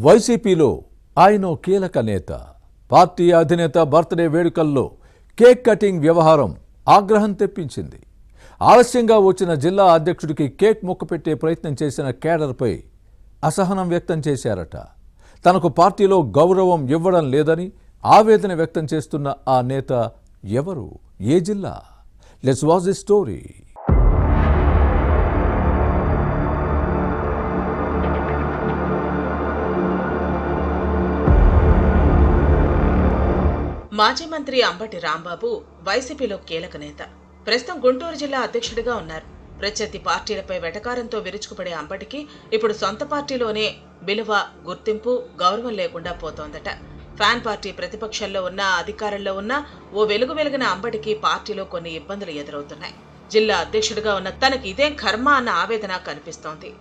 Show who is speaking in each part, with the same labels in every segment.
Speaker 1: వైసీపీలో ఆయన కీలక నేత. పార్టీ అధినేత బర్త్డే వేడుకల్లో కేక్ కటింగ్ వ్యవహారం ఆగ్రహం తెప్పించింది. ఆలస్యంగా వచ్చిన జిల్లా అధ్యక్షుడికి కేక్ ముక్కపెట్టే ప్రయత్నం చేసిన కేడర్పై అసహనం వ్యక్తం చేశారట. తనకు పార్టీలో గౌరవం ఇవ్వడం లేదని ఆవేదన వ్యక్తం చేస్తున్న ఆ నేత ఎవరు, ఏ జిల్లా? Let's watch the story.
Speaker 2: మాజీ మంత్రి అంబటి రాంబాబు వైసీపీలో కీలక నేత. ప్రస్తుతం గుంటూరు జిల్లా అధ్యక్షుడిగా ఉన్నారు. ప్రత్యర్థి పార్టీలపై వెటకారంతో విరుచుకుపడే అంబటికి ఇప్పుడు సొంత పార్టీలోనే విలువ, గుర్తింపు, గౌరవం లేకుండా పోతోందట. ఫ్యాన్ పార్టీ ప్రతిపక్షంలో ఉన్నా, అధికారంలో ఉన్నా ఓ వెలిగిన అంబటికి పార్టీలో కొన్ని ఇబ్బందులు ఎదురవుతున్నాయి. జిల్లా అధ్యక్షుడిగా ఉన్న తనకి ఇదేం కర్మ అన్న ఆవేదన కనిపిస్తోంది.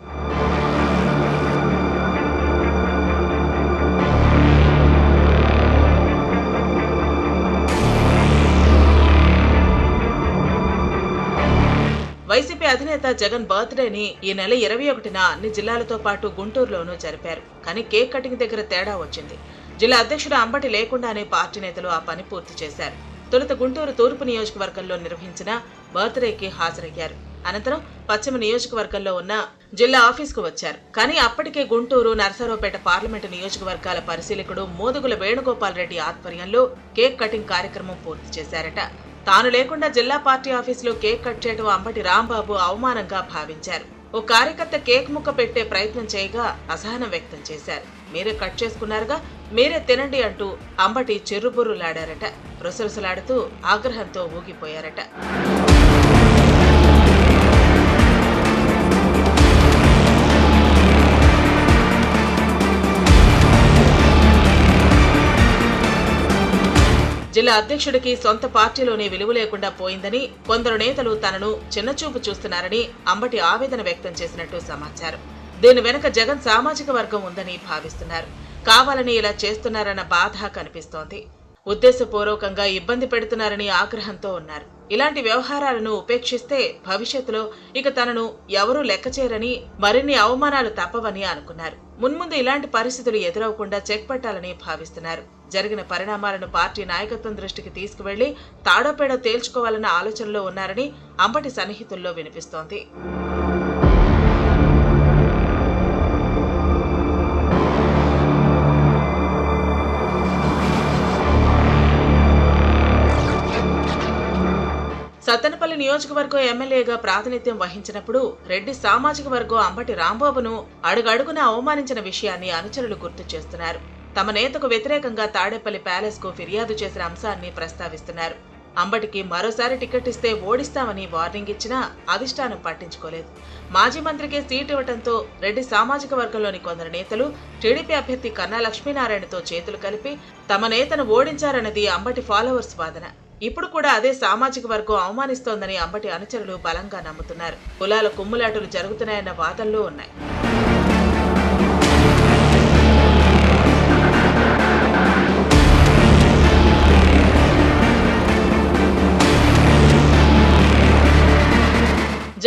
Speaker 2: వైసీపీ అధినేత జగన్ బర్త్డేని ఈ నెల 21న అన్ని జిల్లాలతో పాటు గుంటూరులోనూ జరిపారు. కానీ కేక్ కటింగ్ దగ్గర తేడా వచ్చింది. జిల్లా అధ్యక్షుడు అంబటి లేకుండానే పార్టీ నేతలు ఆ పని పూర్తి చేశారు. తొలుత గుంటూరు తూర్పు నియోజకవర్గంలో నిర్వహించిన బర్త్డేకి హాజరయ్యారు. అనంతరం పశ్చిమ నియోజకవర్గంలో ఉన్న జిల్లా ఆఫీసుకు వచ్చారు. కానీ అప్పటికే గుంటూరు, నరసరావుపేట పార్లమెంటు నియోజకవర్గాల పరిశీలకుడు మోదుగుల వేణుగోపాల్ రెడ్డి ఆధ్వర్యంలో కేక్ కటింగ్ కార్యక్రమం పూర్తి చేశారట. తాను లేకుండా జిల్లా పార్టీ ఆఫీసులో కేక్ కట్ చేయడం అంబటి రాంబాబు అవమానంగా భావించారు. ఓ కార్యకర్త కేక్ ముక్క పెట్టే ప్రయత్నం చేయగా అసహనం వ్యక్తం చేశారు. మీరే కట్ చేసుకున్నారుగా, మీరే తినండి అంటూ అంబటి చెర్రుబుర్రులాడారట. రుసరుసలాడుతూ ఆగ్రహంతో ఊగిపోయారట. జిల్లా అధ్యక్షుడికి సొంత పార్టీలోనే విలువ లేకుండా పోయిందని, కొందరు నేతలు తనను చిన్నచూపు చూస్తున్నారని అంబటి ఆవేదన వ్యక్తం చేసినట్టు సమాచారం. దీని వెనుక జగన్ సామాజిక వర్గం ఉందని భావిస్తున్నారు. కావాలని ఇలా చేస్తున్నారన్న బాధ కనిపిస్తోంది. ఉద్దేశపూర్వకంగా ఇబ్బంది పెడుతున్నారని ఆగ్రహంతో ఉన్నారు. ఇలాంటి వ్యవహారాలను ఉపేక్షిస్తే భవిష్యత్తులో ఇక తనను ఎవరూ లెక్కచేయరని, మరిన్ని అవమానాలు తప్పవని అనుకున్నారు. మున్ముందు ఇలాంటి పరిస్థితులు ఎదురవకుండా చెక్ పెట్టాలని భావిస్తున్నారు. జరిగిన పరిణామాలను పార్టీ నాయకత్వం దృష్టికి తీసుకువెళ్లి తాడోపేడో తేల్చుకోవాలన్న ఆలోచనలో ఉన్నారని అంబటి సన్నిహితుల్లో వినిపిస్తోంది. సత్తెనపల్లి నియోజకవర్గం ఎమ్మెల్యేగా ప్రాతినిధ్యం వహించినప్పుడు రెడ్డి సామాజిక వర్గం అంబటి రాంబాబును అడుగడుగున అవమానించిన విషయాన్ని అనుచరులు గుర్తు చేస్తున్నారు. తమ నేతకు వ్యతిరేకంగా తాడేపల్లి ప్యాలెస్ కు ఫిర్యాదు చేసిన అంశాన్ని ప్రస్తావిస్తున్నారు. అంబటికి మరోసారి టికెట్ ఇస్తే ఓడిస్తామని వార్నింగ్ ఇచ్చినా అధిష్టానం పట్టించుకోలేదు. మాజీ మంత్రికే సీటు ఇవ్వడంతో రెడ్డి సామాజిక వర్గంలోని కొందరు నేతలు టీడీపీ అభ్యర్థి కన్నా లక్ష్మీనారాయణతో చేతులు కలిపి తమ నేతను ఓడించారన్నది అంబటి ఫాలోవర్స్ వాదన. ఇప్పుడు కూడా అదే సామాజిక వర్గం అవమానిస్తోందని అంబటి అనుచరులు బలంగా నమ్ముతున్నారు. కులాల కుమ్ములాటలు జరుగుతున్నాయన్న వాదనలు ఉన్నాయి.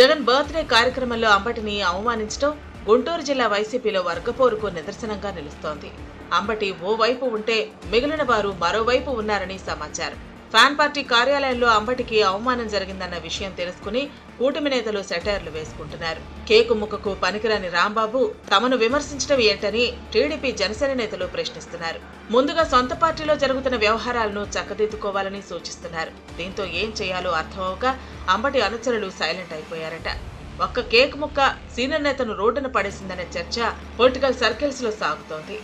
Speaker 2: జగన్ బర్త్డే కార్యక్రమంలో అంబటిని అవమానించడం గుంటూరు జిల్లా వైసీపీలో వర్గపోరుకు నిదర్శనంగా నిలుస్తోంది. అంబటి ఓవైపు ఉంటే మిగిలిన వారు మరోవైపు ఉన్నారని సమాచారం. ఫ్యాన్ పార్టీ కార్యాలయంలో అంబటికి అవమానం జరిగిందన్న విషయం తెలుసుకుని కూటమి నేతలు సెటైర్లు వేసుకుంటున్నారు. కేకు ముక్కకు పనికిరాని రాంబాబు తమను విమర్శించడం ఏంటని టీడీపీ, జనసేన నేతలు ప్రశ్నిస్తున్నారు. ముందుగా సొంత పార్టీలో జరుగుతున్న వ్యవహారాలను చక్కదిద్దుకోవాలని సూచిస్తున్నారు. దీంతో ఏం చేయాలో అర్థమవక అంబటి అనుచరులు సైలెంట్ అయిపోయారట. ఒక్క కేక్ ముక్క సీనియర్ నేతను రోడ్డున పడేసిందనే చర్చ పొలిటికల్ సర్కిల్స్ లో సాగుతోంది.